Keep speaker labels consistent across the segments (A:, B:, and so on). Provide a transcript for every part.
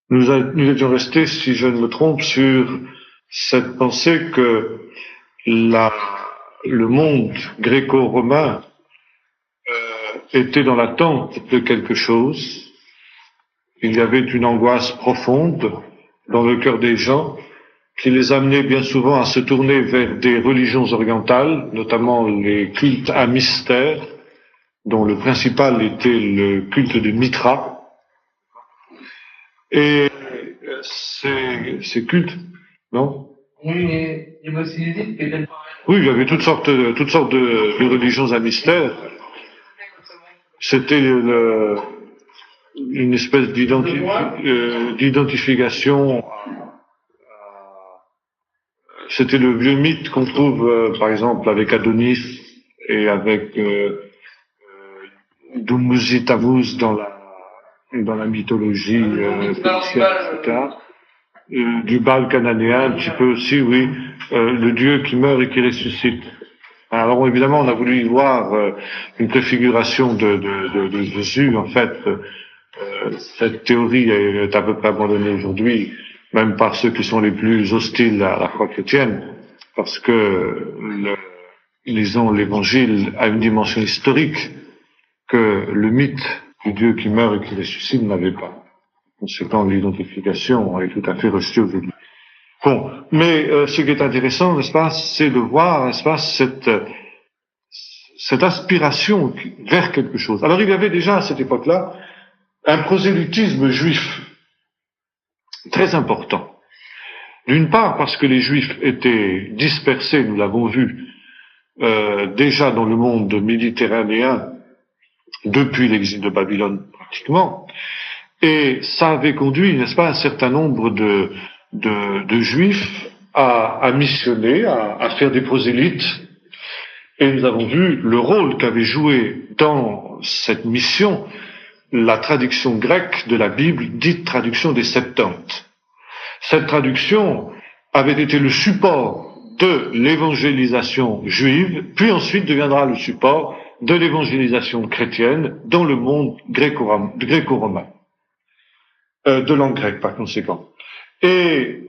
A: Nous étions restés, si je ne me trompe, sur cette pensée que le monde gréco-romain était dans l'attente de quelque chose. Il y avait une angoisse profonde dans le cœur des gens qui les amenait bien souvent à se tourner vers des religions orientales, notamment les cultes à mystère, dont le principal était le culte de Mitra. Et ces cultes, non?
B: Oui,
A: il y avait toutes sortes de religions à mystère. C'était une espèce d'identification. C'était le vieux mythe qu'on trouve, par exemple, avec Adonis et avec Dumuzi Tammuz dans la mythologie phénicienne, etc. Du Baal cananéen, un petit peu aussi, oui, le Dieu qui meurt et qui ressuscite. Alors évidemment, on a voulu y voir une préfiguration de Jésus. En fait, cette théorie est à peu près abandonnée aujourd'hui, même par ceux qui sont les plus hostiles à la foi chrétienne, parce que lisons l'Évangile à une dimension historique que le mythe du Dieu qui meurt et qui ressuscite n'avait pas. Conséquent, l'identification est tout à fait rejetée aujourd'hui. Bon, mais ce qui est intéressant, n'est-ce pas, c'est de voir, n'est-ce pas, cette aspiration vers quelque chose. Alors il y avait déjà à cette époque-là un prosélytisme juif très important. D'une part parce que les Juifs étaient dispersés, nous l'avons vu, déjà dans le monde méditerranéen depuis l'exil de Babylone pratiquement, et ça avait conduit, n'est-ce pas, un certain nombre de Juifs à missionner, à faire des prosélytes, et nous avons vu le rôle qu'avait joué dans cette mission la traduction grecque de la Bible, dite traduction des Septante. Cette traduction avait été le support de l'évangélisation juive, puis ensuite deviendra le support de l'évangélisation chrétienne dans le monde gréco-romain, de langue grecque par conséquent. Et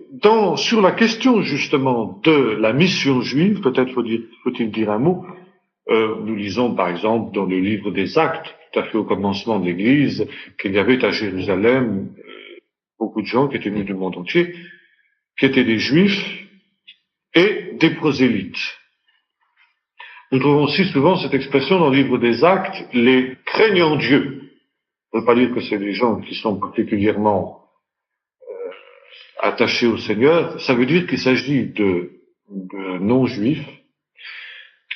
A: sur la question justement de la mission juive, peut-être faut-il dire un mot, nous lisons par exemple dans le livre des Actes, tout à fait au commencement de l'Église, qu'il y avait à Jérusalem beaucoup de gens qui étaient venus du monde entier, qui étaient des Juifs et des prosélytes. Nous trouvons aussi souvent cette expression dans le livre des Actes, les craignants Dieu. Ça ne veut pas dire que c'est des gens qui sont particulièrement attachés au Seigneur, ça veut dire qu'il s'agit de non-juifs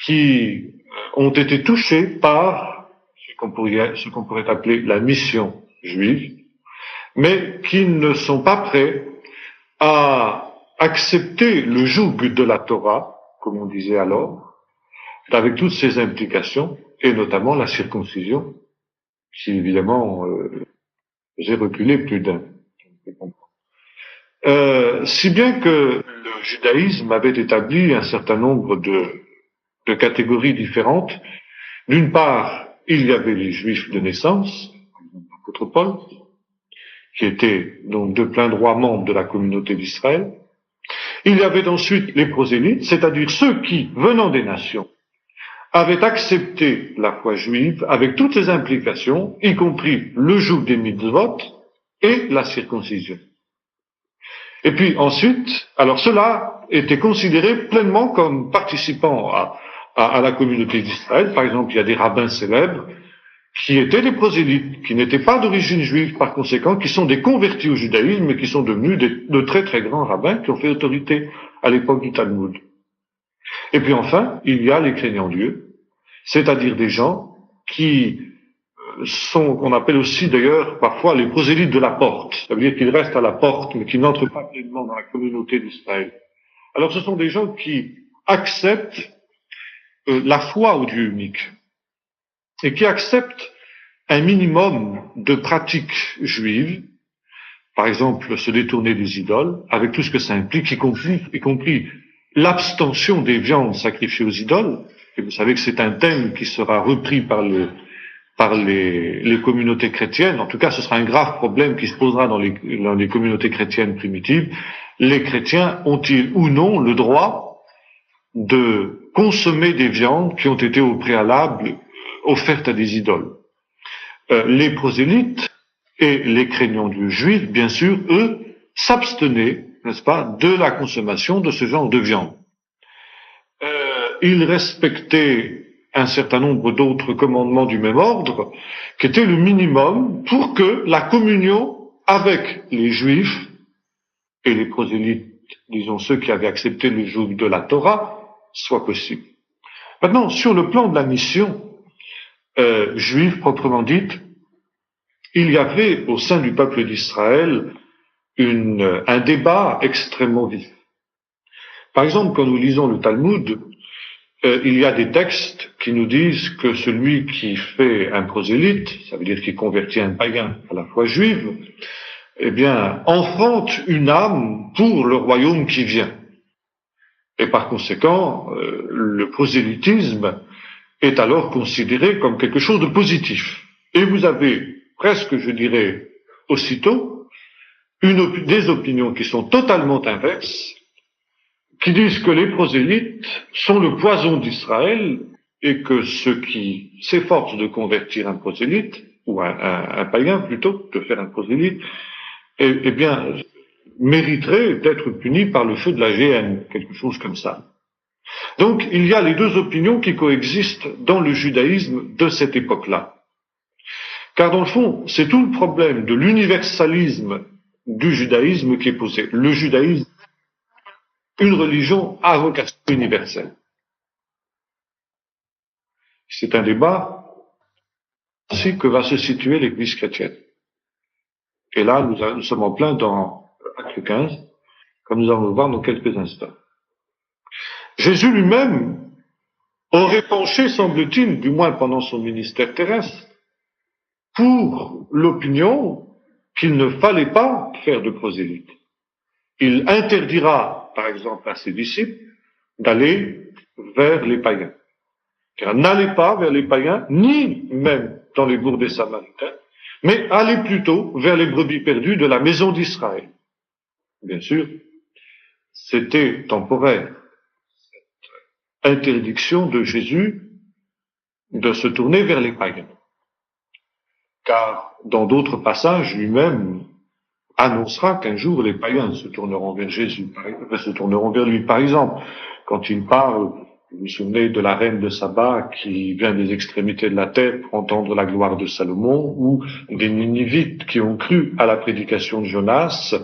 A: qui ont été touchés par ce qu'on pourrait appeler la mission juive, mais qui ne sont pas prêts à accepter le joug de la Torah, comme on disait alors, avec toutes ses implications, et notamment la circoncision, qui évidemment faisait reculer plus d'un. Si bien que le judaïsme avait établi un certain nombre de catégories différentes. D'une part, il y avait les juifs de naissance, l'apôtre Paul, qui étaient donc de plein droit membres de la communauté d'Israël. Il y avait ensuite les prosélytes, c'est-à-dire ceux qui, venant des nations, avaient accepté la foi juive avec toutes ses implications, y compris le joug des mitzvot et la circoncision. Et puis ensuite, alors ceux-là étaient considérés pleinement comme participants à la communauté d'Israël. Par exemple, il y a des rabbins célèbres qui étaient des prosélytes, qui n'étaient pas d'origine juive par conséquent, qui sont des convertis au judaïsme et qui sont devenus de très très grands rabbins qui ont fait autorité à l'époque du Talmud. Et puis enfin, il y a les craignants Dieu, c'est-à-dire des gens qui sont, qu'on appelle aussi d'ailleurs parfois les prosélytes de la porte. Ça veut dire qu'ils restent à la porte, mais qui n'entrent pas pleinement dans la communauté d'Israël. Alors ce sont des gens qui acceptent la foi au Dieu unique et qui acceptent un minimum de pratiques juives, par exemple se détourner des idoles, avec tout ce que ça implique, y compris l'abstention des viandes sacrifiées aux idoles. Et vous savez que c'est un thème qui sera repris par par les communautés chrétiennes. En tout cas, ce sera un grave problème qui se posera dans les communautés chrétiennes primitives. Les chrétiens ont-ils ou non le droit de consommer des viandes qui ont été au préalable offertes à des idoles? Les prosélytes et les craignants Dieu juifs, bien sûr, eux, s'abstenaient, n'est-ce pas, de la consommation de ce genre de viande. Ils respectaient un certain nombre d'autres commandements du même ordre, qui étaient le minimum pour que la communion avec les Juifs et les prosélytes, disons ceux qui avaient accepté le joug de la Torah, soit possible. Maintenant, sur le plan de la mission juive proprement dite, il y avait au sein du peuple d'Israël un débat extrêmement vif. Par exemple, quand nous lisons le Talmud, il y a des textes qui nous disent que celui qui fait un prosélyte, ça veut dire qui convertit un païen à la foi juive, eh bien, enfante une âme pour le royaume qui vient. Et par conséquent, le prosélytisme est alors considéré comme quelque chose de positif. Et vous avez presque, je dirais, aussitôt, des opinions qui sont totalement inverses, qui disent que les prosélytes sont le poison d'Israël et que ceux qui s'efforcent de convertir un prosélyte, ou un païen plutôt, de faire un prosélyte, eh bien, mériteraient d'être punis par le feu de la géhenne, quelque chose comme ça. Donc, il y a les deux opinions qui coexistent dans le judaïsme de cette époque-là. Car dans le fond, c'est tout le problème de l'universalisme du judaïsme qui est posé. Le judaïsme, une religion à vocation universelle. C'est un débat ainsi que va se situer l'Église chrétienne. Et là, nous sommes en plein dans Acte 15, comme nous allons le voir dans quelques instants. Jésus lui-même aurait penché, semble-t-il, du moins pendant son ministère terrestre, pour l'opinion qu'il ne fallait pas faire de prosélyte. Il interdira, par exemple, à ses disciples d'aller vers les païens. Car n'allez pas vers les païens, ni même dans les bourgs des Samaritains, mais allez plutôt vers les brebis perdues de la maison d'Israël. Bien sûr, c'était temporaire, cette interdiction de Jésus de se tourner vers les païens. Car dans d'autres passages, lui-même annoncera qu'un jour les païens se tourneront vers Jésus, se tourneront vers lui. Par exemple, quand il parle, vous vous souvenez de la reine de Saba qui vient des extrémités de la terre pour entendre la gloire de Salomon, ou des Ninivites qui ont cru à la prédication de Jonas,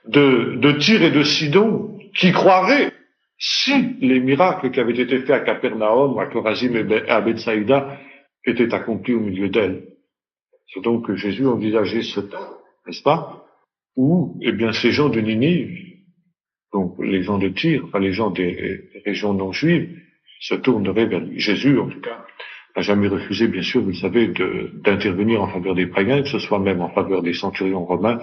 A: de Tyr et de Sidon qui croiraient si les miracles qui avaient été faits à Capernaum, à Chorazim et à Bethsaïda étaient accomplis au milieu d'elles. C'est donc que Jésus envisageait ce temps, n'est-ce pas, où, eh bien, ces gens de Ninive, donc les gens de Tyr, enfin les gens des régions non juives, se tourneraient vers lui. Jésus, en tout cas, n'a jamais refusé, bien sûr, vous le savez, d'intervenir en faveur des païens, que ce soit même en faveur des centurions romains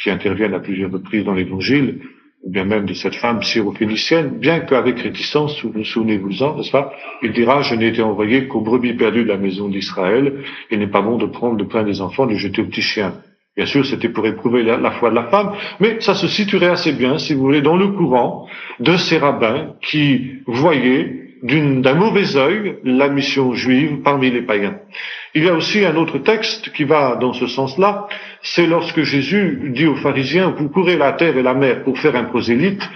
A: qui interviennent à plusieurs reprises dans l'Évangile, ou bien même de cette femme syrophénicienne, bien qu'avec réticence, vous souvenez-vous-en, n'est-ce pas, il dira, je n'ai été envoyé qu'aux brebis perdues de la maison d'Israël, il n'est pas bon de prendre le pain des enfants et de le jeter aux petits chiens. Bien sûr, c'était pour éprouver la foi de la femme, mais ça se situerait assez bien, si vous voulez, dans le courant de ces rabbins qui voyaient d'un mauvais œil la mission juive parmi les païens. Il y a aussi un autre texte qui va dans ce sens-là, c'est lorsque Jésus dit aux pharisiens, vous courez la terre et la mer pour faire un prosélyte,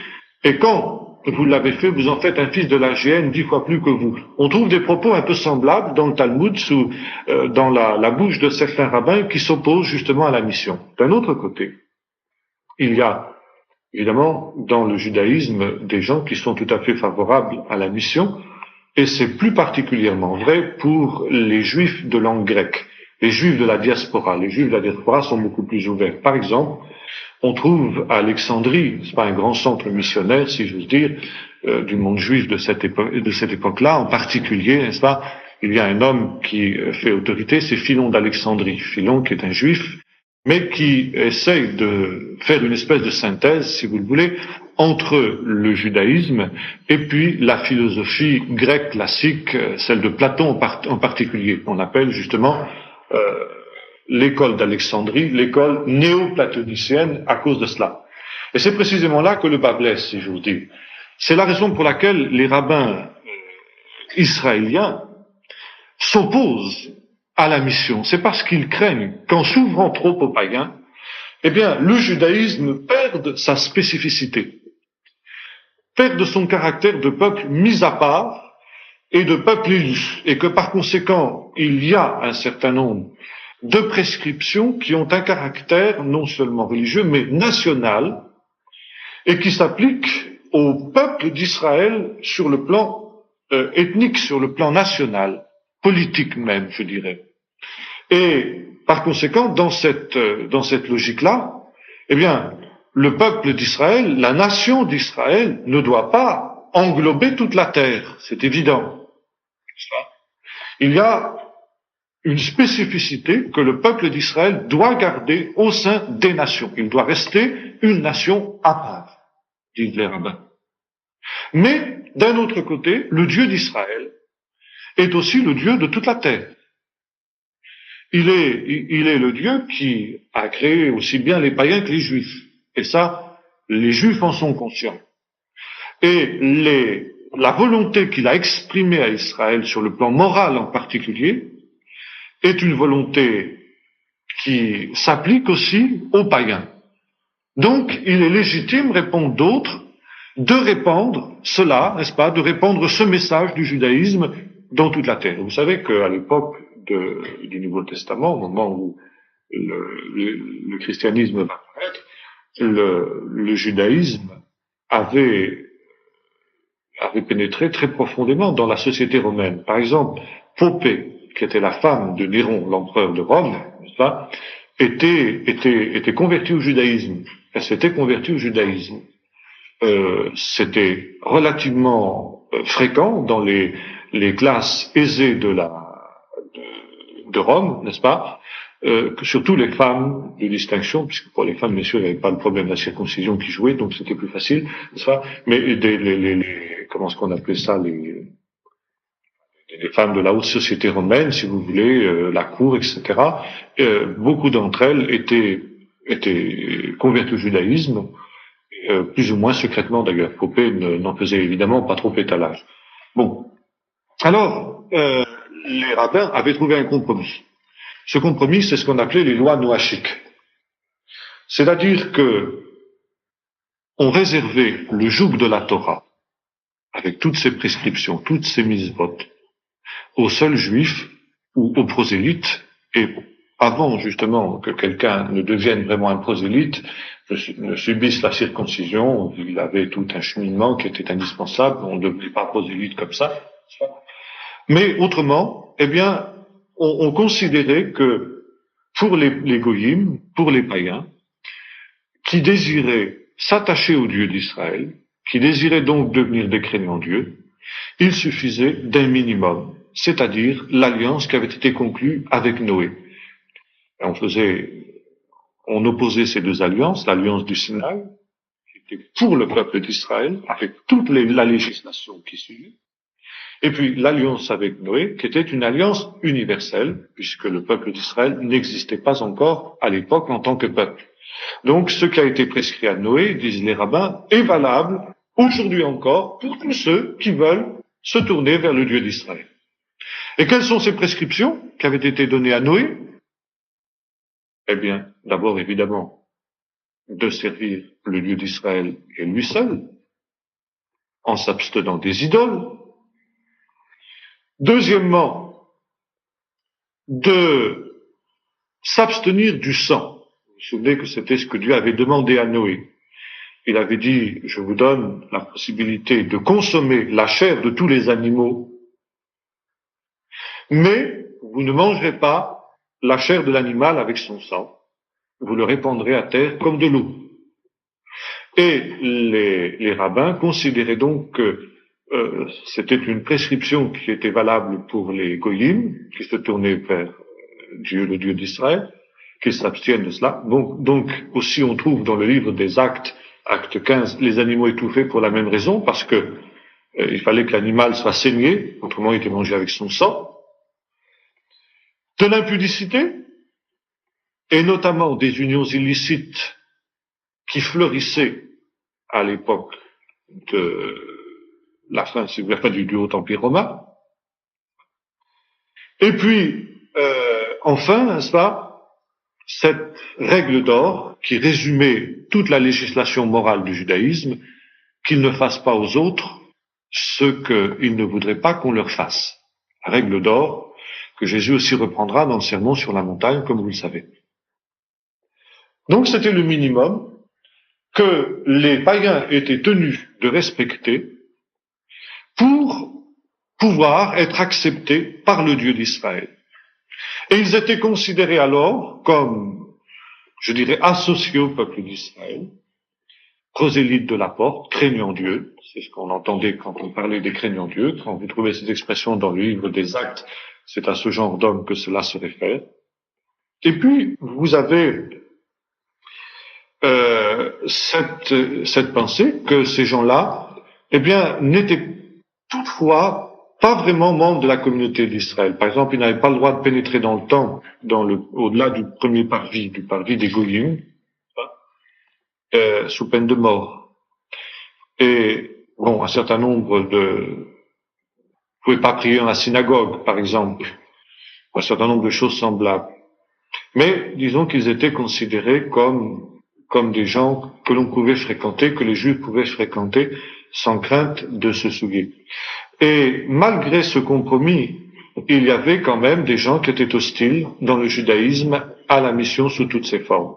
A: et quand vous l'avez fait, vous en faites un fils de la géhenne 10 fois plus que vous. On trouve des propos un peu semblables dans le Talmud, dans la bouche de certains rabbins qui s'opposent justement à la mission. D'un autre côté, il y a évidemment dans le judaïsme des gens qui sont tout à fait favorables à la mission, et c'est plus particulièrement vrai pour les juifs de langue grecque, les juifs de la diaspora. Les juifs de la diaspora sont beaucoup plus ouverts. Par exemple, on trouve à Alexandrie, c'est pas un grand centre missionnaire, si j'ose dire, du monde juif de cette époque-là, en particulier, n'est-ce pas, il y a un homme qui fait autorité, c'est Philon d'Alexandrie. Philon, qui est un juif, mais qui essaye de faire une espèce de synthèse, si vous le voulez, entre le judaïsme et puis la philosophie grecque classique, celle de Platon en particulier, qu'on appelle justement l'école d'Alexandrie, l'école néo-platonicienne à cause de cela. Et c'est précisément là que le bât blesse, si je vous dis. C'est la raison pour laquelle les rabbins israéliens s'opposent à la mission. C'est parce qu'ils craignent qu'en s'ouvrant trop aux païens, eh bien, le judaïsme perde sa spécificité, perde son caractère de peuple mis à part et de peuple élu, et que par conséquent, il y a un certain nombre de prescriptions qui ont un caractère non seulement religieux, mais national, et qui s'appliquent au peuple d'Israël sur le plan ethnique, sur le plan national, politique même, je dirais. Et par conséquent, dans cette logique-là, eh bien, le peuple d'Israël, la nation d'Israël, ne doit pas englober toute la terre, c'est évident. Il y a une spécificité que le peuple d'Israël doit garder au sein des nations. Il doit rester une nation à part, disent les rabbins. Mais, d'un autre côté, le Dieu d'Israël est aussi le Dieu de toute la terre. Il est le Dieu qui a créé aussi bien les païens que les juifs. Et ça, les juifs en sont conscients. Et la volonté qu'il a exprimée à Israël sur le plan moral en particulier est une volonté qui s'applique aussi aux païens. Donc, il est légitime, répondent d'autres, de répandre cela, n'est-ce pas, de répandre ce message du judaïsme dans toute la terre. Vous savez qu'à l'époque du Nouveau Testament, au moment où le christianisme va apparaître, le judaïsme avait pénétré très profondément dans la société romaine. Par exemple, Popée, qui était la femme de Néron, l'empereur de Rome, n'est-ce pas, était convertie au judaïsme. Elle s'était convertie au judaïsme. C'était relativement fréquent dans les classes aisées de Rome, n'est-ce pas, que surtout les femmes de distinction, puisque pour les femmes, bien sûr, il n'y avait pas le problème de la circoncision qui jouait, donc c'était plus facile, n'est-ce pas, mais comment est-ce qu'on appelait ça, les femmes de la haute société romaine, si vous voulez, la cour, etc., beaucoup d'entre elles étaient converties au judaïsme, plus ou moins secrètement d'ailleurs. Popée n'en faisait évidemment pas trop étalage. Bon. Alors, les rabbins avaient trouvé un compromis. Ce compromis, c'est ce qu'on appelait les lois noachiques. C'est-à-dire que on réservait le joug de la Torah, avec toutes ses prescriptions, toutes ses mitzvot, aux seuls juifs ou aux prosélytes, et avant justement que quelqu'un ne devienne vraiment un prosélyte, ne subisse la circoncision, il avait tout un cheminement qui était indispensable, on ne devenait pas prosélyte comme ça. Mais autrement, eh bien, on considérait que pour les goyim, pour les païens, qui désiraient s'attacher au Dieu d'Israël, qui désiraient donc devenir des craignants Dieu, il suffisait d'un minimum, c'est-à-dire l'alliance qui avait été conclue avec Noé. On opposait ces deux alliances, l'alliance du Sinaï, qui était pour le peuple d'Israël, avec toute la législation qui suivait, et puis l'alliance avec Noé, qui était une alliance universelle, puisque le peuple d'Israël n'existait pas encore à l'époque en tant que peuple. Donc ce qui a été prescrit à Noé, disent les rabbins, est valable aujourd'hui encore pour tous ceux qui veulent se tourner vers le Dieu d'Israël. Et quelles sont ces prescriptions qui avaient été données à Noé? Eh bien, d'abord, évidemment, de servir le Dieu d'Israël et lui seul, en s'abstenant des idoles. Deuxièmement, de s'abstenir du sang. Vous vous souvenez que c'était ce que Dieu avait demandé à Noé. Il avait dit, je vous donne la possibilité de consommer la chair de tous les animaux, mais vous ne mangerez pas la chair de l'animal avec son sang. Vous le répandrez à terre comme de l'eau. Et les rabbins considéraient donc que c'était une prescription qui était valable pour les goyim, qui se tournaient vers Dieu, le Dieu d'Israël, qu'ils s'abstiennent de cela. Donc aussi on trouve dans le livre des Actes, acte 15, les animaux étouffés pour la même raison, parce que il fallait que l'animal soit saigné, autrement il était mangé avec son sang. De l'impudicité, et notamment des unions illicites qui fleurissaient à l'époque de la fin du Haut Empire romain. Et puis, enfin, n'est-ce pas, cette règle d'or qui résumait toute la législation morale du judaïsme, qu'ils ne fassent pas aux autres ce qu'ils ne voudraient pas qu'on leur fasse. La règle d'or que Jésus aussi reprendra dans le sermon sur la montagne, comme vous le savez. Donc c'était le minimum que les païens étaient tenus de respecter pour pouvoir être acceptés par le Dieu d'Israël. Et ils étaient considérés alors comme, je dirais, associés au peuple d'Israël, prosélytes de la porte, craignant Dieu, c'est ce qu'on entendait quand on parlait des craignants Dieu, quand vous trouvez cette expression dans le livre des Actes, c'est à ce genre d'hommes que cela se réfère. Et puis, vous avez cette pensée que ces gens-là, eh bien, n'étaient toutefois pas vraiment membres de la communauté d'Israël. Par exemple, ils n'avaient pas le droit de pénétrer dans le temple, au-delà du premier parvis, du parvis des Goyim, sous peine de mort. Et, bon, un certain nombre vous pouvez pas prier dans la synagogue, par exemple, un certain nombre de choses semblables. Mais, disons qu'ils étaient considérés comme des gens que l'on pouvait fréquenter, que les Juifs pouvaient fréquenter sans crainte de se souiller. Et malgré ce compromis, il y avait quand même des gens qui étaient hostiles dans le judaïsme à la mission sous toutes ses formes.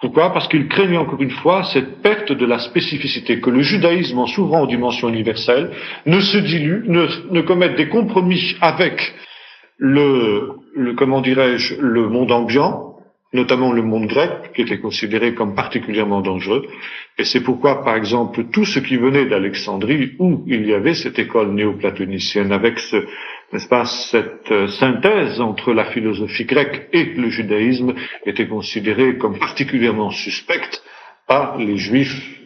A: Pourquoi? Parce qu'ils craignaient encore une fois cette perte de la spécificité, que le judaïsme, en s'ouvrant aux dimensions universelles, ne se dilue, ne commette des compromis avec le monde ambiant, notamment le monde grec, qui était considéré comme particulièrement dangereux. Et c'est pourquoi, par exemple, tout ce qui venait d'Alexandrie, où il y avait cette école néoplatonicienne, avec cette synthèse entre la philosophie grecque et le judaïsme, était considéré comme particulièrement suspecte par les Juifs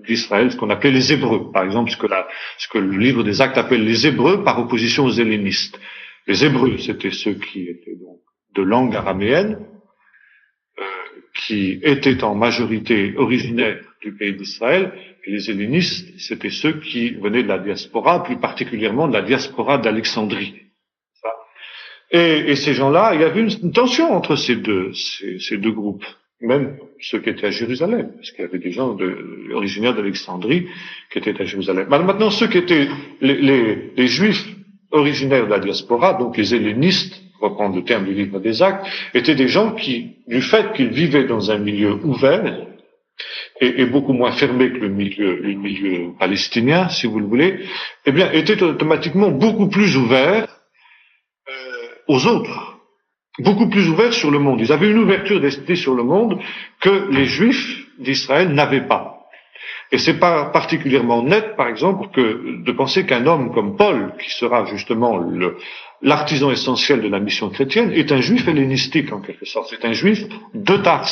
A: d'Israël, ce qu'on appelait les Hébreux. Par exemple, ce que le livre des Actes appelle les Hébreux par opposition aux hellénistes. Les Hébreux, c'était ceux qui étaient donc de langue araméenne, qui étaient en majorité originaires du pays d'Israël, et les hellénistes, c'était ceux qui venaient de la diaspora, plus particulièrement de la diaspora d'Alexandrie. Et ces gens-là, il y avait une tension entre ces deux groupes, même ceux qui étaient à Jérusalem, parce qu'il y avait des gens originaires d'Alexandrie qui étaient à Jérusalem. Maintenant, ceux qui étaient les Juifs originaires de la diaspora, donc les hellénistes, pour reprendre le terme du livre des Actes, étaient des gens qui, du fait qu'ils vivaient dans un milieu ouvert, et beaucoup moins fermé que le milieu palestinien, si vous le voulez, eh bien, étaient automatiquement beaucoup plus ouverts aux autres, beaucoup plus ouverts sur le monde. Ils avaient une ouverture d'esprit sur le monde que les Juifs d'Israël n'avaient pas. Et c'est pas particulièrement net, par exemple, que de penser qu'un homme comme Paul, qui sera justement l'artisan essentiel de la mission chrétienne, est un juif hellénistique, en quelque sorte. C'est un juif de Tars,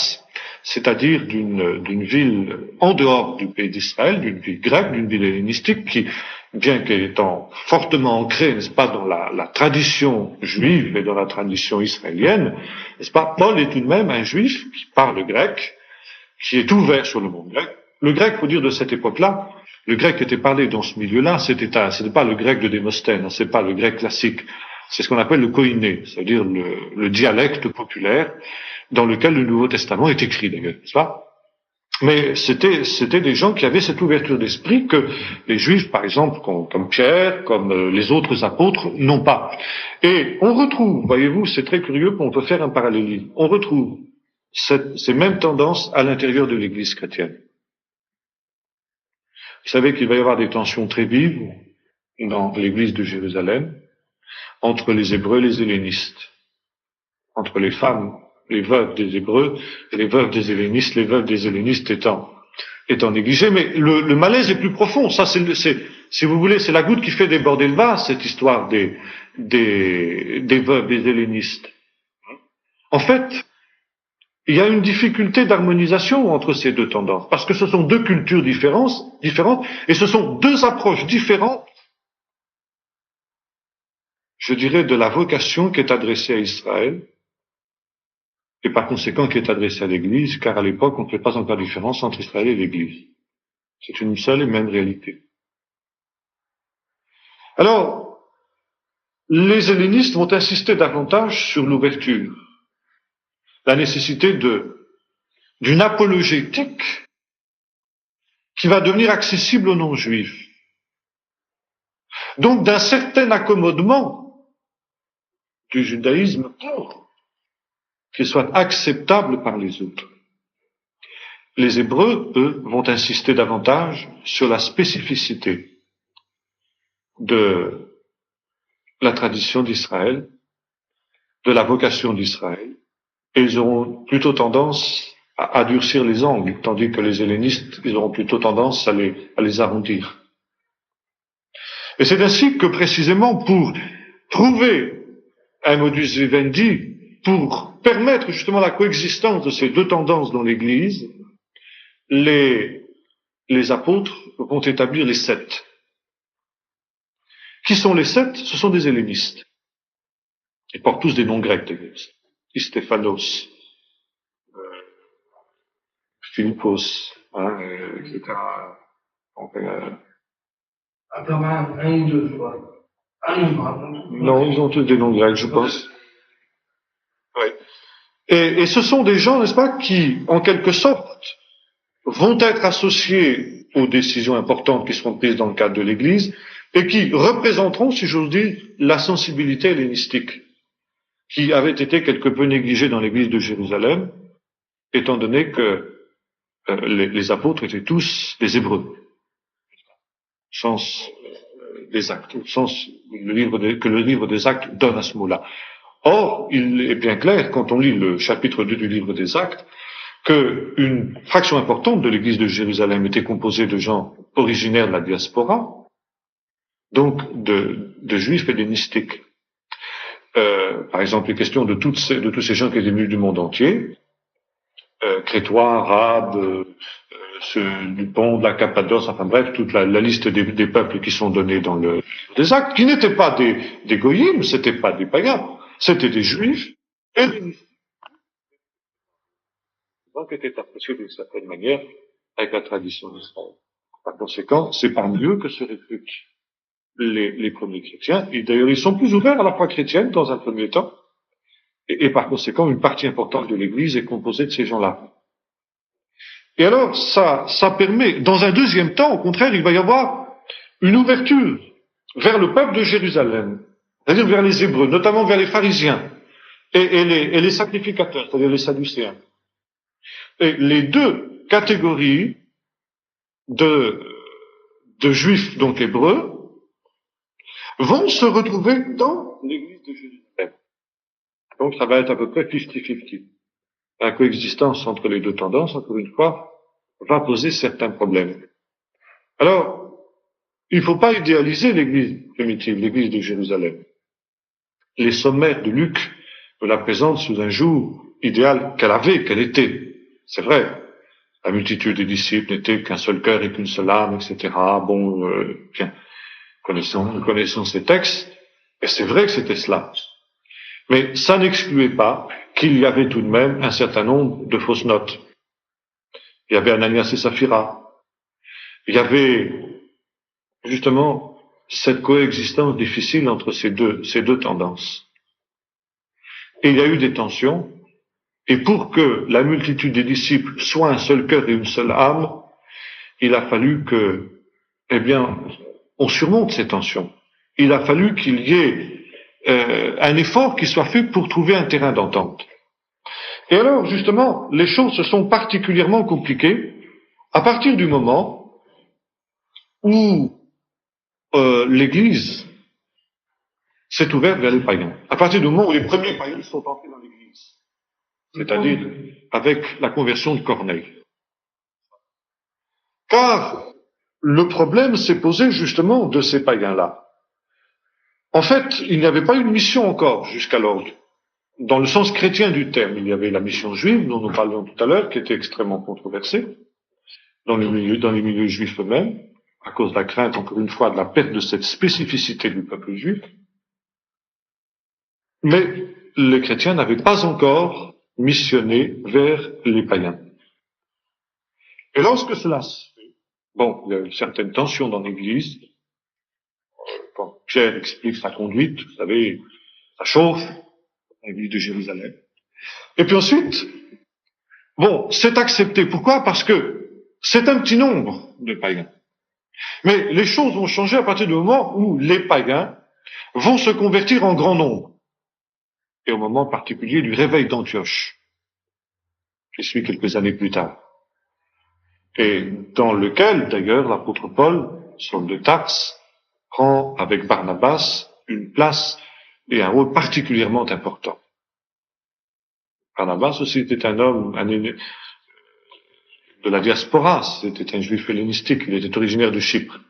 A: c'est-à-dire d'une ville en dehors du pays d'Israël, d'une ville grecque, d'une ville hellénistique, qui, bien qu'étant fortement ancrée, n'est-ce pas, dans la tradition juive et dans la tradition israélienne, n'est-ce pas, Paul est tout de même un juif qui parle grec, qui est ouvert sur le monde grec. Le grec, faut dire, de cette époque-là, le grec qui était parlé dans ce milieu-là, c'était pas le grec de Démosthène, c'est pas le grec classique. C'est ce qu'on appelle le koiné, c'est-à-dire le dialecte populaire dans lequel le Nouveau Testament est écrit, d'ailleurs, n'est-ce pas? Mais c'était des gens qui avaient cette ouverture d'esprit que les Juifs, par exemple, comme Pierre, comme les autres apôtres, n'ont pas. Et on retrouve, voyez-vous, c'est très curieux, on peut faire un parallélisme, on retrouve ces mêmes tendances à l'intérieur de l'Église chrétienne. Vous savez qu'il va y avoir des tensions très vives dans l'Église de Jérusalem entre les Hébreux et les hellénistes, entre les femmes, les veuves des Hébreux et les veuves des hellénistes, les veuves des hellénistes étant négligées. Mais le malaise est plus profond. Ça, si vous voulez, c'est la goutte qui fait déborder le vase, cette histoire des veuves des hellénistes. En fait, il y a une difficulté d'harmonisation entre ces deux tendances, parce que ce sont deux cultures différentes, et ce sont deux approches différentes, je dirais, de la vocation qui est adressée à Israël, et par conséquent qui est adressée à l'Église, car à l'époque, on ne fait pas encore différence entre Israël et l'Église. C'est une seule et même réalité. Alors, les hellénistes vont insister davantage sur l'ouverture, la nécessité d'une apologétique qui va devenir accessible aux non-juifs. Donc d'un certain accommodement du judaïsme pour qu'il soit acceptable par les autres. Les Hébreux, eux, vont insister davantage sur la spécificité de la tradition d'Israël, de la vocation d'Israël, et ils auront plutôt tendance à durcir les angles, tandis que les hellénistes, ils auront plutôt tendance à les arrondir. Et c'est ainsi que précisément pour trouver un modus vivendi, pour permettre justement la coexistence de ces deux tendances dans l'Église, les apôtres vont établir les sectes. Qui sont les sectes? Ce sont des hellénistes. Ils portent tous des noms grecs, d'ailleurs. Stéphanos, Philippos, etc. Donc,
B: un ou deux, je crois.
A: Non, ils ont tous des noms grecs, je pense. Oui. Et ce sont des gens, n'est-ce pas, qui, en quelque sorte, vont être associés aux décisions importantes qui seront prises dans le cadre de l'Église et qui représenteront, si j'ose dire, la sensibilité hellénistique qui avait été quelque peu négligée dans l'Église de Jérusalem, étant donné que les apôtres étaient tous des Hébreux, au sens des actes, au sens que le livre des Actes donne à ce mot-là. Or, il est bien clair, quand on lit le chapitre 2 du livre des Actes, qu'une fraction importante de l'Église de Jérusalem était composée de gens originaires de la diaspora, donc de juifs hellénistiques. Par exemple, les questions de tous ces gens qui étaient venus du monde entier, crétois, arabes, du pont, de la Cappadoce, enfin bref, toute la liste des peuples qui sont donnés dans le livre des Actes, qui n'étaient pas des goyim, c'était pas des païens, c'était des juifs hellénistiques. Donc étaient associés d'une certaine manière avec la tradition d'Israël. Par conséquent, c'est parmi eux que se réfugient les premiers chrétiens, et d'ailleurs ils sont plus ouverts à la foi chrétienne dans un premier temps, et par conséquent une partie importante de l'Église est composée de ces gens-là. Et alors ça permet, dans un deuxième temps, au contraire, il va y avoir une ouverture vers le peuple de Jérusalem, c'est-à-dire vers les Hébreux, notamment vers les pharisiens et les sacrificateurs, c'est-à-dire les sadducéens. Et les deux catégories de juifs, donc hébreux, vont se retrouver dans l'église de Jérusalem. Donc ça va être à peu près 50-50. La coexistence entre les deux tendances, encore une fois, va poser certains problèmes. Alors, il ne faut pas idéaliser l'église primitive, l'église de Jérusalem. Les sommaires de Luc nous la présentent sous un jour idéal qu'elle était. C'est vrai. La multitude des disciples n'était qu'un seul cœur et qu'une seule âme, etc. Bon, bien. Connaissons ces textes, et c'est vrai que c'était cela. Mais ça n'excluait pas qu'il y avait tout de même un certain nombre de fausses notes. Il y avait Ananias et Saphira. Il y avait justement cette coexistence difficile entre ces deux tendances. Et il y a eu des tensions, et pour que la multitude des disciples soit un seul cœur et une seule âme, il a fallu que, on surmonte ces tensions. Il a fallu qu'il y ait un effort qui soit fait pour trouver un terrain d'entente. Et alors, justement, les choses se sont particulièrement compliquées à partir du moment où l'Église s'est ouverte vers les païens. À partir du moment où les premiers païens sont entrés dans l'Église. C'est-à-dire avec la conversion de Corneille. Car le problème s'est posé justement de ces païens-là. En fait, il n'y avait pas eu de mission encore jusqu'alors dans le sens chrétien du terme. Il y avait la mission juive, dont nous parlions tout à l'heure, qui était extrêmement controversée dans les milieux juifs eux-mêmes, à cause de la crainte, encore une fois, de la perte de cette spécificité du peuple juif. Mais les chrétiens n'avaient pas encore missionné vers les païens. Et lorsque cela se fait, bon, il y a une certaine tension dans l'Église. Quand Pierre explique sa conduite, vous savez, ça chauffe, l'Église de Jérusalem. Et puis ensuite, bon, c'est accepté. Pourquoi? Parce que c'est un petit nombre de païens. Mais les choses vont changer à partir du moment où les païens vont se convertir en grand nombre. Et au moment particulier du réveil d'Antioche, qui suit quelques années plus tard. Et dans lequel, d'ailleurs, l'apôtre Paul, Saul de Tarse, prend avec Barnabas une place et un rôle particulièrement important. Barnabas aussi était un homme de la diaspora, c'était un juif hellénistique, il était originaire de Chypre.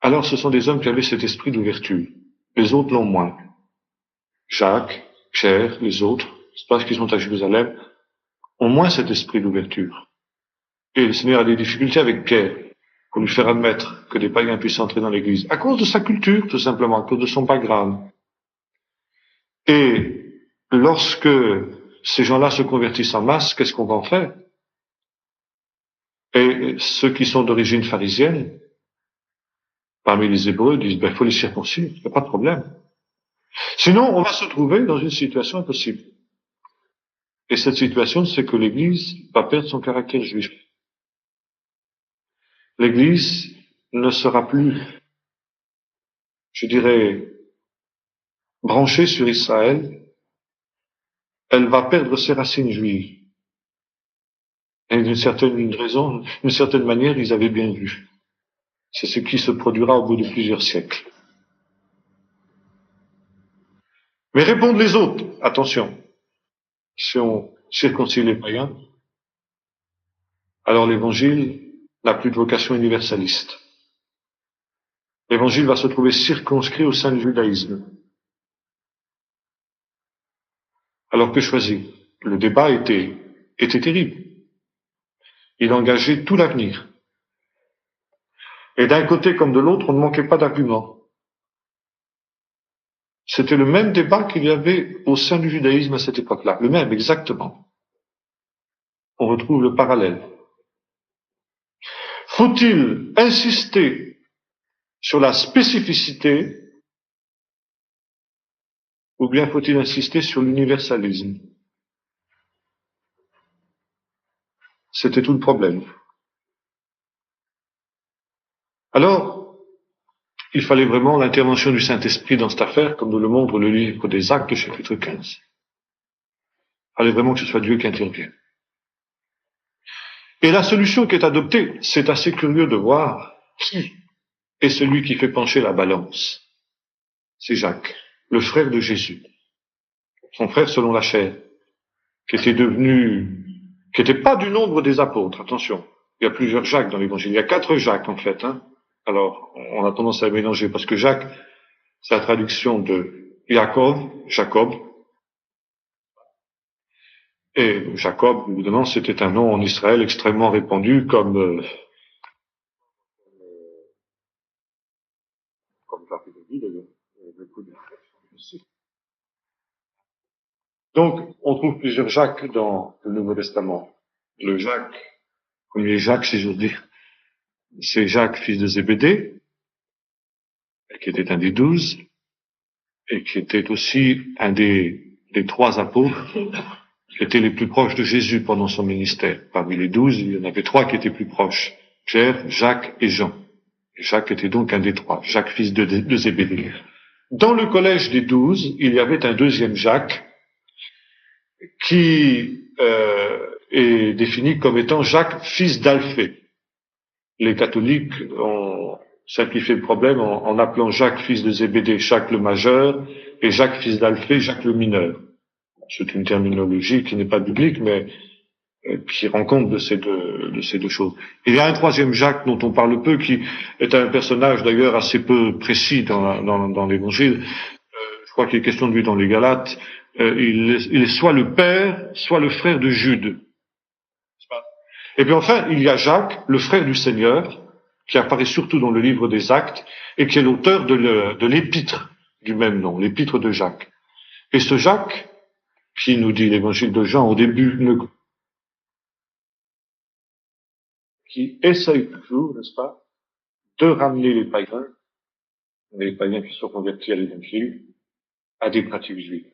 A: Alors ce sont des hommes qui avaient cet esprit d'ouverture. Les autres l'ont moins. Jacques, Pierre, les autres, c'est parce qu'ils sont à Jérusalem, ont moins cet esprit d'ouverture. Et le Seigneur a des difficultés avec Pierre pour lui faire admettre que des païens puissent entrer dans l'Église, à cause de sa culture, tout simplement, à cause de son background. Et lorsque ces gens-là se convertissent en masse, qu'est-ce qu'on va en faire? Et ceux qui sont d'origine pharisienne, parmi les Hébreux, disent, il faut les circoncire, il n'y a pas de problème. Sinon, on va se trouver dans une situation impossible. Et cette situation, c'est que l'Église va perdre son caractère juif. L'Église ne sera plus, je dirais, branchée sur Israël. Elle va perdre ses racines juives. Et d'une certaine manière, ils avaient bien vu. C'est ce qui se produira au bout de plusieurs siècles. Mais répondent les autres, attention, si on circoncis les païens, alors l'évangile n'a plus de vocation universaliste. L'évangile va se trouver circonscrit au sein du judaïsme. Alors que choisir? Le débat était terrible. Il engageait tout l'avenir. Et d'un côté comme de l'autre, on ne manquait pas d'arguments. C'était le même débat qu'il y avait au sein du judaïsme à cette époque-là. Le même, exactement. On retrouve le parallèle. Faut-il insister sur la spécificité ou bien faut-il insister sur l'universalisme? C'était tout le problème. Alors, il fallait vraiment l'intervention du Saint-Esprit dans cette affaire, comme nous le montre le livre des Actes, chapitre 15. Il fallait vraiment que ce soit Dieu qui intervienne. Et la solution qui est adoptée, c'est assez curieux de voir qui est celui qui fait pencher la balance. C'est Jacques, le frère de Jésus. Son frère selon la chair, qui était pas du nombre des apôtres, attention. Il y a plusieurs Jacques dans l'évangile. Il y a 4 Jacques, en fait, Alors, on a tendance à mélanger, parce que Jacques, c'est la traduction de Jacob. Et Jacob, évidemment, c'était un nom en Israël extrêmement répandu comme Jacques dit d'ailleurs. Donc, on trouve plusieurs Jacques dans le Nouveau Testament. Le premier Jacques, si j'ose dire, c'est Jacques, fils de Zébédée, qui était un des 12, et qui était aussi un des 3 apôtres, qui étaient les plus proches de Jésus pendant son ministère. Parmi les 12, il y en avait 3 qui étaient plus proches. Pierre, Jacques et Jean. Et Jacques était donc un des 3. Jacques, fils de Zébédée. Dans le collège des 12, il y avait un deuxième Jacques, qui est défini comme étant Jacques, fils d'Alphée. Les catholiques ont simplifié le problème en appelant Jacques, fils de Zébédée, Jacques le majeur, et Jacques, fils d'Alphée, Jacques le mineur. C'est une terminologie qui n'est pas biblique, mais qui rend compte de ces deux choses. Et il y a un troisième Jacques dont on parle peu, qui est un personnage d'ailleurs assez peu précis dans l'évangile. Je crois qu'il est question de lui dans les Galates, il est soit le père, soit le frère de Jude. Et puis enfin, il y a Jacques, le frère du Seigneur, qui apparaît surtout dans le livre des Actes, et qui est l'auteur de l'épître du même nom, l'épître de Jacques. Et ce Jacques, qui nous dit l'évangile de Jean au début, qui essaye toujours, n'est-ce pas, de ramener les païens qui sont convertis à l'évangile, à des pratiques juives.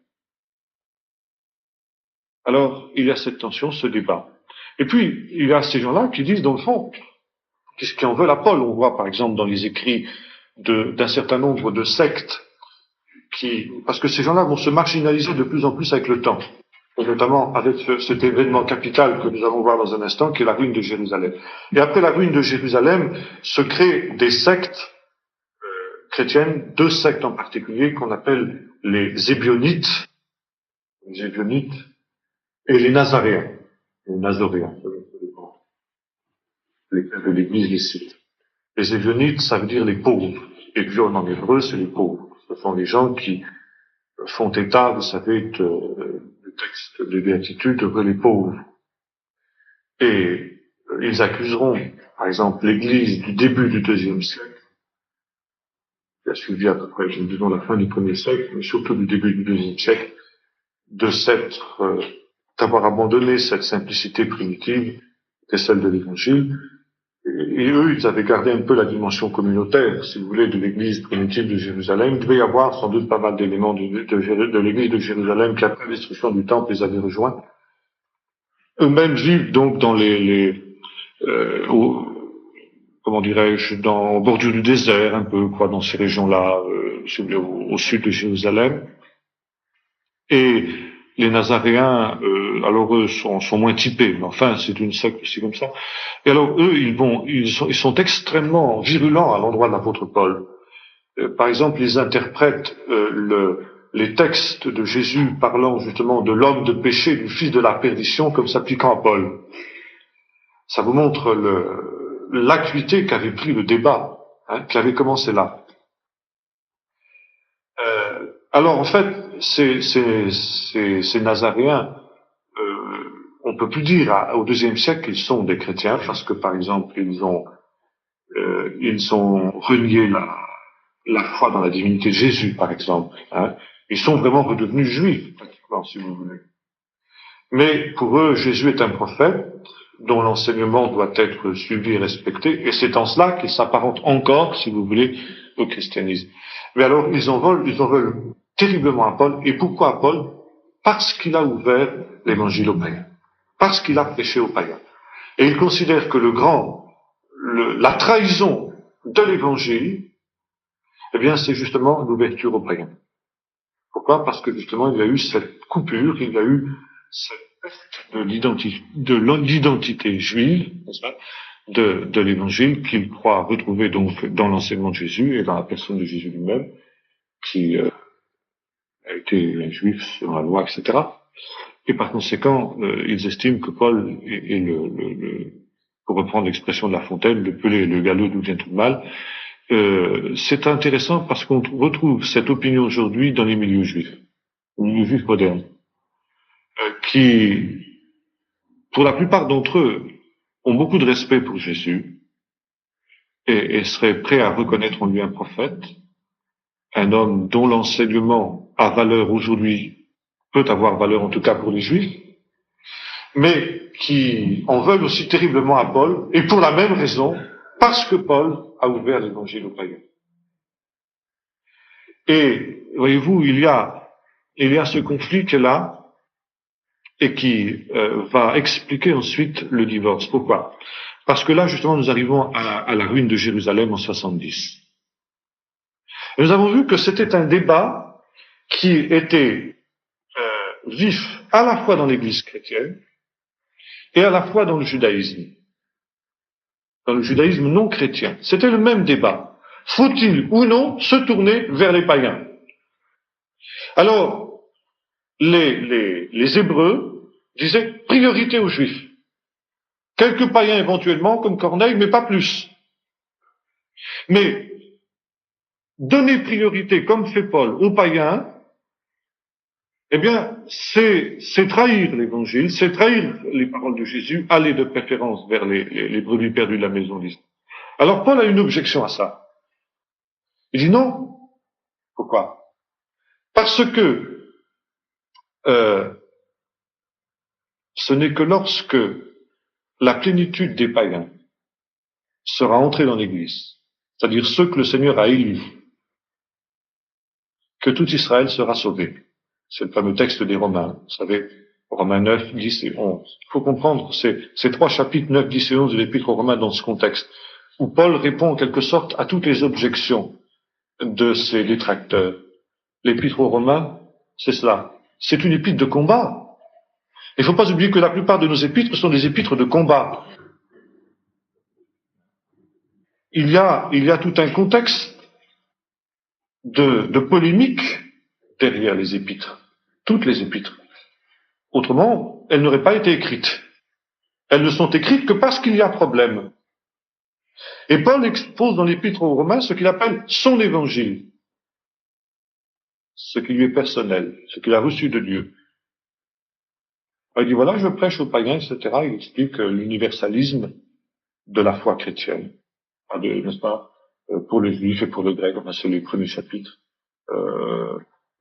A: Alors, il y a cette tension, ce débat. Et puis, il y a ces gens-là qui disent, dans le fond, qu'est-ce qui en veut à Paul? On voit, par exemple, dans les écrits d'un certain nombre de sectes parce que ces gens-là vont se marginaliser de plus en plus avec le temps. Et notamment avec cet événement capital que nous allons voir dans un instant, qui est la ruine de Jérusalem. Et après la ruine de Jérusalem, se créent des sectes chrétiennes, deux sectes en particulier, qu'on appelle les Ébionites et les Nazaréens. Les Nazaréens, de l'église ici. Les Ébionites, ça veut dire les pauvres. Ébion en hébreu, c'est les pauvres. Ce sont les gens qui font état, vous savez, du texte de béatitude vers les pauvres. Et ils accuseront, par exemple, l'Église du début du IIe siècle, qui a suivi à peu près, disons, la fin du 1er siècle, mais surtout du début du IIe siècle, d'avoir abandonné cette simplicité primitive qui est celle de l'Évangile. Et eux, ils avaient gardé un peu la dimension communautaire, si vous voulez, de l'église primitive de Jérusalem. Il devait y avoir sans doute pas mal d'éléments de l'église de Jérusalem qui, après la destruction du temple, les avaient rejoints. Eux-mêmes vivent donc dans comment dirais-je, en bordure du désert, un peu, quoi, dans ces régions-là, si vous voulez, au sud de Jérusalem. Et les Nazaréens, alors eux sont moins typés, mais enfin c'est une secte aussi comme ça. Et alors eux, ils sont extrêmement virulents à l'endroit de l'apôtre Paul. Par exemple, ils interprètent les textes de Jésus parlant justement de l'homme de péché, du fils de la perdition, comme s'appliquant à Paul. Ça vous montre l'acuité qu'avait pris le débat, qui avait commencé là. Alors en fait, ces Nazaréens, on peut plus dire au IIe siècle qu'ils sont des chrétiens, parce que par exemple ils ont renié la foi dans la divinité de Jésus, par exemple. Ils sont vraiment redevenus juifs, pratiquement, si vous voulez. Mais pour eux, Jésus est un prophète dont l'enseignement doit être suivi et respecté, et c'est en cela qu'il s'apparente encore, si vous voulez, au christianisme. Mais alors, ils en veulent terriblement à Paul. Et pourquoi à Paul? Parce qu'il a ouvert l'évangile aux païens. Parce qu'il a prêché aux païens. Et ils considèrent que la trahison de l'évangile, eh bien, c'est justement l'ouverture aux païens. Pourquoi? Parce que justement, il y a eu cette coupure, il y a eu cette perte de l'identité juive, n'est-ce pas, de l'évangile qu'ils croient retrouver donc dans l'enseignement de Jésus et dans la personne de Jésus lui-même, qui a été un juif selon la loi, etc. Et par conséquent, ils estiment que Paul est pour reprendre l'expression de La Fontaine, le galop d'où vient tout le mal. C'est intéressant parce qu'on retrouve cette opinion aujourd'hui dans les milieux juifs, les milieux juifs modernes, qui, pour la plupart d'entre eux, ont beaucoup de respect pour Jésus et seraient prêts à reconnaître en lui un prophète, un homme dont l'enseignement a valeur aujourd'hui, peut avoir valeur en tout cas pour les Juifs, mais qui en veulent aussi terriblement à Paul, et pour la même raison, parce que Paul a ouvert l'évangile aux païens. Et, voyez-vous, il y a ce conflit qui est là, et qui va expliquer ensuite le divorce. Pourquoi? Parce que là, justement, nous arrivons à la ruine de Jérusalem en 70. Et nous avons vu que c'était un débat qui était vif à la fois dans l'Église chrétienne et à la fois dans le judaïsme non chrétien. C'était le même débat. Faut-il ou non se tourner vers les païens? Alors, les Hébreux disaient priorité aux Juifs. Quelques païens éventuellement, comme Corneille, mais pas plus. Mais donner priorité, comme fait Paul, aux païens, eh bien, c'est trahir l'évangile, c'est trahir les paroles de Jésus, aller de préférence vers les brebis perdues de la maison d'Israël. Alors Paul a une objection à ça. Il dit non. Pourquoi? Parce que ce n'est que lorsque la plénitude des païens sera entrée dans l'Église, c'est-à-dire ceux que le Seigneur a élus, que tout Israël sera sauvé. C'est le fameux texte des Romains, vous savez, Romains 9, 10 et 11. Il faut comprendre ces trois chapitres, 9, 10 et 11 de l'Épître aux Romains dans ce contexte, où Paul répond en quelque sorte à toutes les objections de ces détracteurs. L'Épître aux Romains, c'est cela. C'est une épître de combat. Il ne faut pas oublier que la plupart de nos épîtres sont des épîtres de combat. Il y a tout un contexte de polémique derrière les épîtres. Toutes les épîtres. Autrement, elles n'auraient pas été écrites. Elles ne sont écrites que parce qu'il y a problème. Et Paul expose dans l'Épître aux Romains ce qu'il appelle son évangile. Ce qui lui est personnel, ce qu'il a reçu de Dieu. Il dit voilà, je prêche aux païens, etc. Il explique l'universalisme de la foi chrétienne. N'est-ce pas, pour les juifs et pour les grecs, enfin, c'est les premiers chapitres.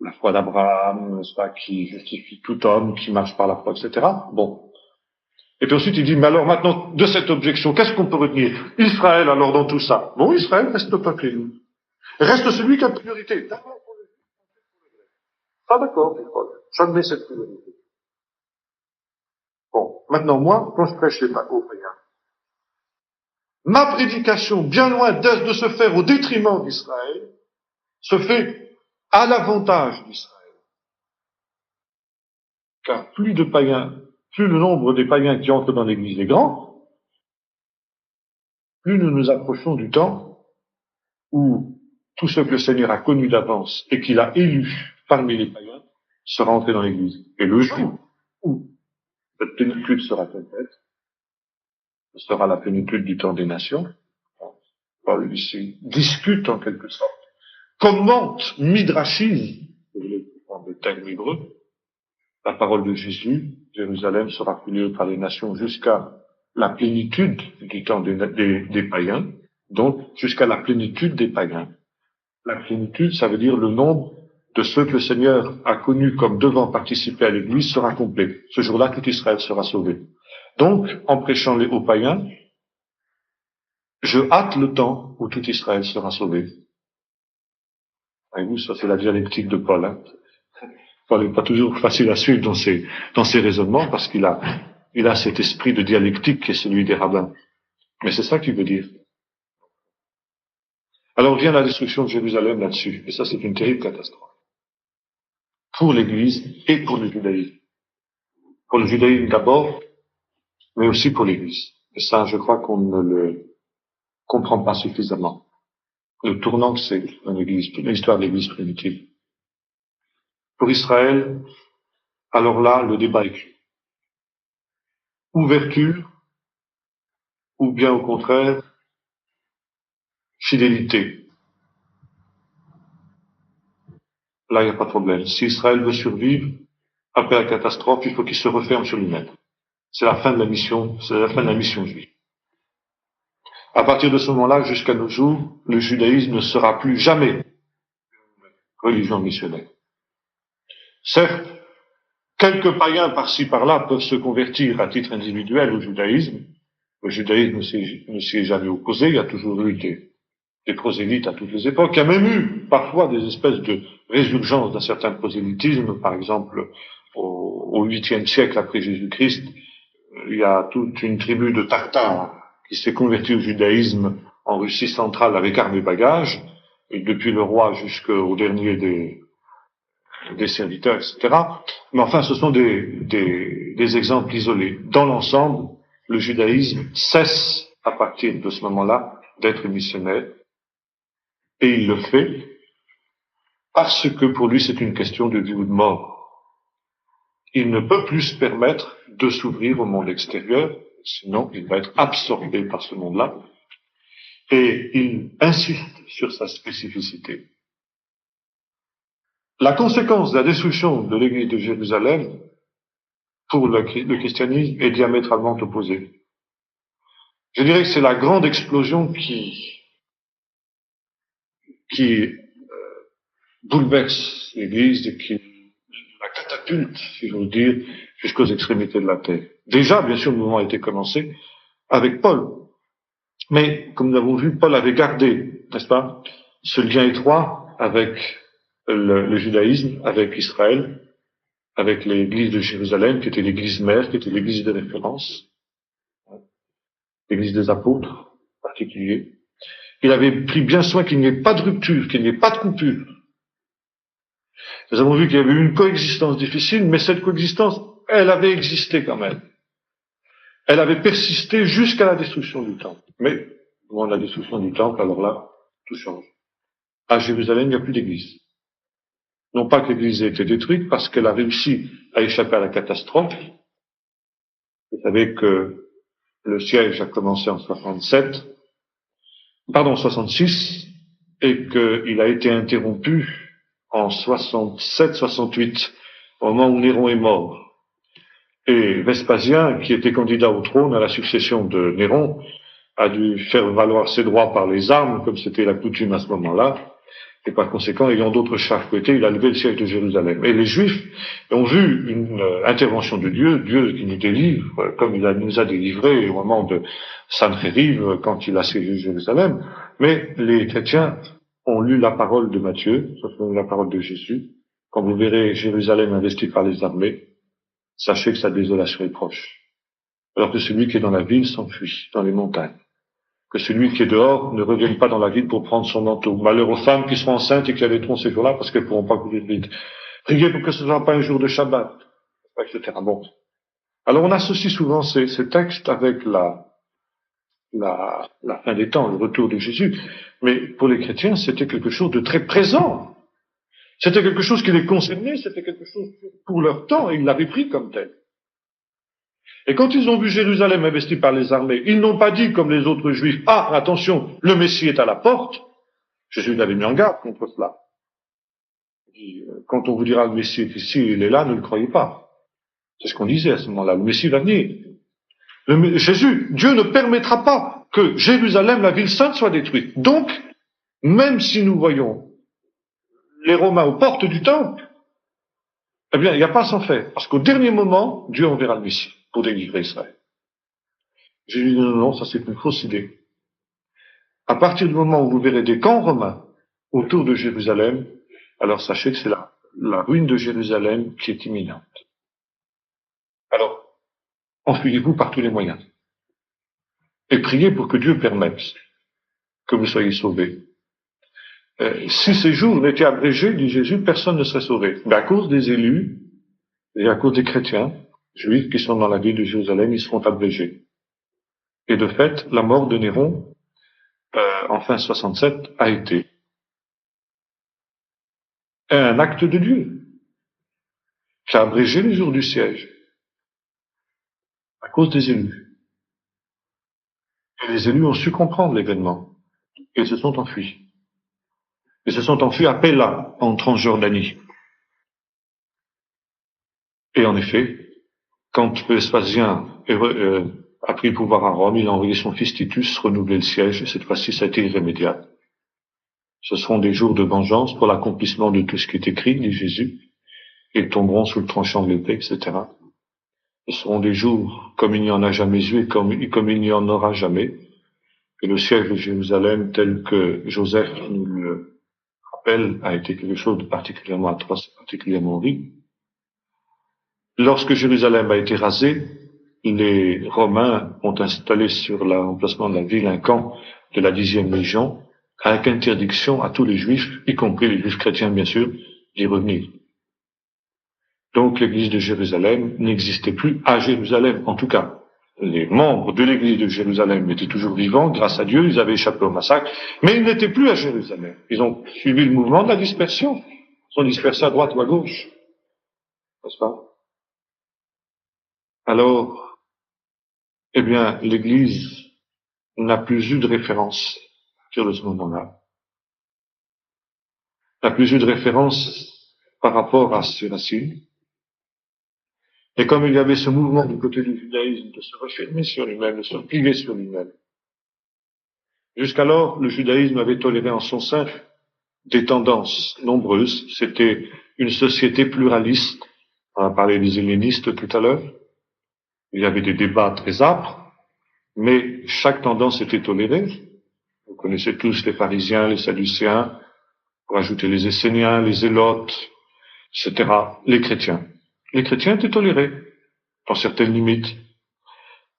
A: La foi d'Abraham, n'est-ce pas, qui justifie tout homme, qui marche par la foi, etc. Bon. Et puis ensuite, il dit, mais alors maintenant, de cette objection, qu'est-ce qu'on peut retenir? Israël, alors, dans tout ça. Bon, Israël reste le peuple élu. Reste celui qui a priorité. D'accord pour les juifs, pour les grecs. Pas d'accord, dit Paul. J'admets cette priorité. Bon. Maintenant, moi, quand je prêche aux païens, ma prédication, bien loin de se faire au détriment d'Israël, se fait à l'avantage d'Israël. Car plus le nombre des païens qui entrent dans l'Église est grand, plus nous nous approchons du temps où tout ce que le Seigneur a connu d'avance et qu'il a élu parmi les païens sera entré dans l'Église. Et le jour où cette plénitude sera complète, ce sera la plénitude du temps des nations. Paul ici discute en quelque sorte, commente, midrashise, je voulais prendre le terme hébreu, la parole de Jésus. Jérusalem sera pillée par les nations jusqu'à la plénitude du temps des païens, donc jusqu'à la plénitude des païens. La plénitude, ça veut dire le nombre de ceux que le Seigneur a connus comme devant participer à l'Église sera complet. Ce jour-là, tout Israël sera sauvé. Donc, en prêchant aux païens, je hâte le temps où tout Israël sera sauvé. Voyez-vous, ça c'est la dialectique de Paul. Hein. Paul n'est pas toujours facile à suivre dans ses raisonnements parce qu'il a cet esprit de dialectique qui est celui des rabbins. Mais c'est ça qu'il veut dire. Alors vient la destruction de Jérusalem là-dessus. Et ça c'est une terrible catastrophe. Pour l'Église et pour le judaïsme. Pour le judaïsme d'abord, mais aussi pour l'Église. Et ça, je crois qu'on ne le comprend pas suffisamment. Le tournant que c'est l'histoire de l'Église primitive. Pour Israël, alors là, le débat est clos. Ouverture, ou bien au contraire, fidélité. Là, il n'y a pas de problème. Si Israël veut survivre, après la catastrophe, il faut qu'il se referme sur lui-même. C'est la fin de la mission juive. À partir de ce moment-là, jusqu'à nos jours, le judaïsme ne sera plus jamais religion missionnaire. Certes, quelques païens par-ci par-là peuvent se convertir à titre individuel au judaïsme. Le judaïsme ne s'y est jamais opposé, il y a toujours eu des prosélytes à toutes les époques. Il y a même eu parfois des espèces de résurgence d'un certain prosélytisme. Par exemple, au 8e siècle après Jésus-Christ, il y a toute une tribu de Tartares qui s'est convertie au judaïsme en Russie centrale avec armes et bagages, et depuis le roi jusqu'au dernier des serviteurs, etc. Mais enfin, ce sont des exemples isolés. Dans l'ensemble, le judaïsme cesse, à partir de ce moment-là, d'être missionnaire, et il le fait parce que pour lui, c'est une question de vie ou de mort. Il ne peut plus se permettre de s'ouvrir au monde extérieur, sinon il va être absorbé par ce monde-là, et il insiste sur sa spécificité. La conséquence de la destruction de l'église de Jérusalem pour le christianisme est diamétralement opposée. Je dirais que c'est la grande explosion qui bouleverse l'Église et qui la catapulte, si j'ose dire, jusqu'aux extrémités de la terre. Déjà, bien sûr, le mouvement a été commencé avec Paul. Mais, comme nous l'avons vu, Paul avait gardé, n'est-ce pas, ce lien étroit avec le judaïsme, avec Israël, avec l'église de Jérusalem, qui était l'église mère, qui était l'église de référence, l'église des apôtres, en particulier. Il avait pris bien soin qu'il n'y ait pas de rupture, qu'il n'y ait pas de coupure. Nous avons vu qu'il y avait eu une coexistence difficile, mais cette coexistence, elle avait existé quand même. Elle avait persisté jusqu'à la destruction du temple. Mais, au moment de la destruction du temple, alors là, tout change. À Jérusalem, il n'y a plus d'église. Non pas que l'église ait été détruite, parce qu'elle a réussi à échapper à la catastrophe. Vous savez que le siège a commencé en 66, et qu'il a été interrompu en 67-68, au moment où Néron est mort. Et Vespasien, qui était candidat au trône à la succession de Néron, a dû faire valoir ses droits par les armes, comme c'était la coutume à ce moment-là, et par conséquent, ayant d'autres chars fouettés, il a levé le siège de Jérusalem. Et les Juifs ont vu une intervention de Dieu, Dieu qui nous délivre, comme il nous a délivrés au moment de Sancheriv, quand il a siégé Jérusalem. Mais les chrétiens ont lu la parole de Matthieu, la parole de Jésus. Quand vous verrez Jérusalem investie par les armées, sachez que sa désolation est proche. Alors que celui qui est dans la ville s'enfuit dans les montagnes. Que celui qui est dehors ne revienne pas dans la ville pour prendre son manteau. Malheur aux femmes qui seront enceintes et qui allaiteront ces jours-là parce qu'elles ne pourront pas courir vite. Priez pour que ce ne soit pas un jour de Shabbat, etc. Bon. Alors on associe souvent ces textes avec la fin des temps, le retour de Jésus. Mais pour les chrétiens, c'était quelque chose de très présent. C'était quelque chose qui les concernait, c'était quelque chose pour leur temps, et ils l'avaient pris comme tel. Et quand ils ont vu Jérusalem investie par les armées, ils n'ont pas dit comme les autres Juifs, ah, attention, le Messie est à la porte. Jésus l'avait mis en garde contre cela. Il dit, quand on vous dira le Messie est ici, il est là, ne le croyez pas. C'est ce qu'on disait à ce moment-là, le Messie va venir. Jésus, Dieu ne permettra pas que Jérusalem, la ville sainte, soit détruite. Donc, même si nous voyons les Romains aux portes du temple, eh bien, il n'y a pas à s'en faire. Parce qu'au dernier moment, Dieu enverra le Messie pour délivrer Israël. Jésus dit non, ça c'est une fausse idée. À partir du moment où vous verrez des camps romains autour de Jérusalem, alors sachez que c'est la ruine de Jérusalem qui est imminente. Alors, enfuyez-vous par tous les moyens. Et priez pour que Dieu permette que vous soyez sauvés. Si ces jours n'étaient abrégés, dit Jésus, personne ne serait sauvé. Mais à cause des élus et à cause des chrétiens juifs qui sont dans la ville de Jérusalem, ils seront abrégés. Et de fait, la mort de Néron, en fin 67, a été un acte de Dieu qui a abrégé les jours du siège à cause des élus. Et les élus ont su comprendre l'événement et se sont enfuis. Ils se sont enfuis à Pella, en Transjordanie. Et en effet, quand Vespasien a pris le pouvoir à Rome, il a envoyé son fils Titus renouveler le siège, et cette fois-ci, ça a été irrémédiable. Ce seront des jours de vengeance pour l'accomplissement de tout ce qui est écrit, dit Jésus. Ils tomberont sous le tranchant de l'épée, etc. Ce seront des jours comme il n'y en a jamais eu et comme il n'y en aura jamais. Et le siège de Jérusalem, tel que Joseph nous le rappelle, a été quelque chose de particulièrement atroce, particulièrement horrible. Lorsque Jérusalem a été rasée, les Romains ont installé sur l'emplacement de la ville un camp de la 10e Légion, avec interdiction à tous les Juifs, y compris les Juifs chrétiens bien sûr, d'y revenir. Donc l'église de Jérusalem n'existait plus à Jérusalem, en tout cas. Les membres de l'église de Jérusalem étaient toujours vivants, grâce à Dieu, ils avaient échappé au massacre, mais ils n'étaient plus à Jérusalem. Ils ont suivi le mouvement de la dispersion. Ils sont dispersés à droite ou à gauche. N'est-ce pas? Alors, eh bien, l'église n'a plus eu de référence à partir de ce moment-là. N'a plus eu de référence par rapport à ses racines. Et comme il y avait ce mouvement du côté du judaïsme de se refermer sur lui-même, de se plier sur lui-même, jusqu'alors, le judaïsme avait toléré en son sein des tendances nombreuses. C'était une société pluraliste. On a parlé des hellénistes tout à l'heure. Il y avait des débats très âpres, mais chaque tendance était tolérée. Vous connaissez tous les pharisiens, les sadducéens, pour ajouter les esséniens, les zélotes, etc. Les chrétiens. Les chrétiens étaient tolérés, dans certaines limites.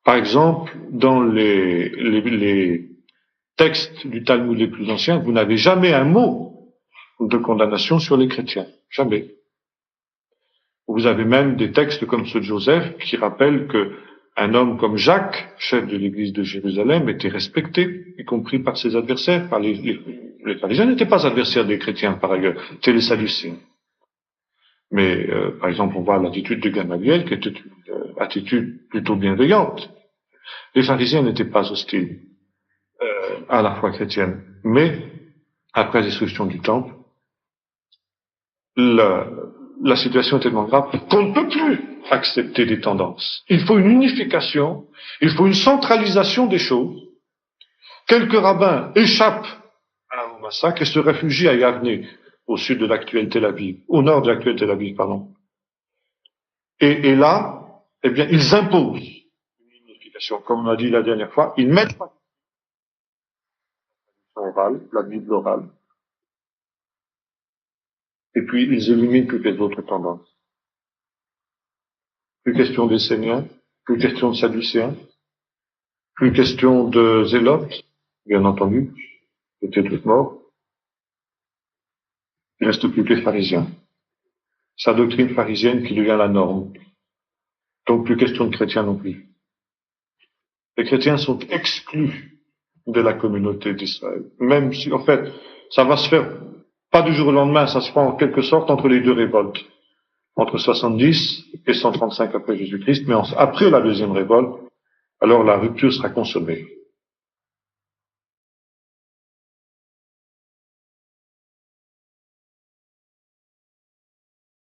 A: Par exemple, dans les textes du Talmud les plus anciens, vous n'avez jamais un mot de condamnation sur les chrétiens. Jamais. Vous avez même des textes comme ceux de Joseph qui rappellent que un homme comme Jacques, chef de l'église de Jérusalem, était respecté, y compris par ses adversaires. Les pharisiens n'étaient pas adversaires des chrétiens, par ailleurs, c'était les sadducéens. Mais, par exemple, on voit l'attitude de Gamaliel, qui était une attitude plutôt bienveillante. Les pharisiens n'étaient pas hostiles à la foi chrétienne. Mais, après la destruction du temple, la situation est tellement grave qu'on ne peut plus accepter des tendances. Il faut une unification, il faut une centralisation des choses. Quelques rabbins échappent au massacre et se réfugient à Yavne, au sud de l'actuelle Tel Aviv, au nord de l'actuelle Tel Aviv, pardon. Et là, eh bien, ils imposent une unification. Comme on a dit la dernière fois, ils mettent pas la Bible orale, et puis ils éliminent toutes les autres tendances. Plus question d'Esséniens, plus question de Sadducéens, plus question de Zélotes, bien entendu, qui étaient tous morts. Il reste plus que les pharisiens. Sa doctrine pharisienne qui devient la norme. Donc plus question de chrétiens non plus. Les chrétiens sont exclus de la communauté d'Israël. Même si, en fait, ça va se faire pas du jour au lendemain, ça se fait en quelque sorte entre les deux révoltes. Entre 70 et 135 après Jésus-Christ, mais après la deuxième révolte, alors la rupture sera consommée.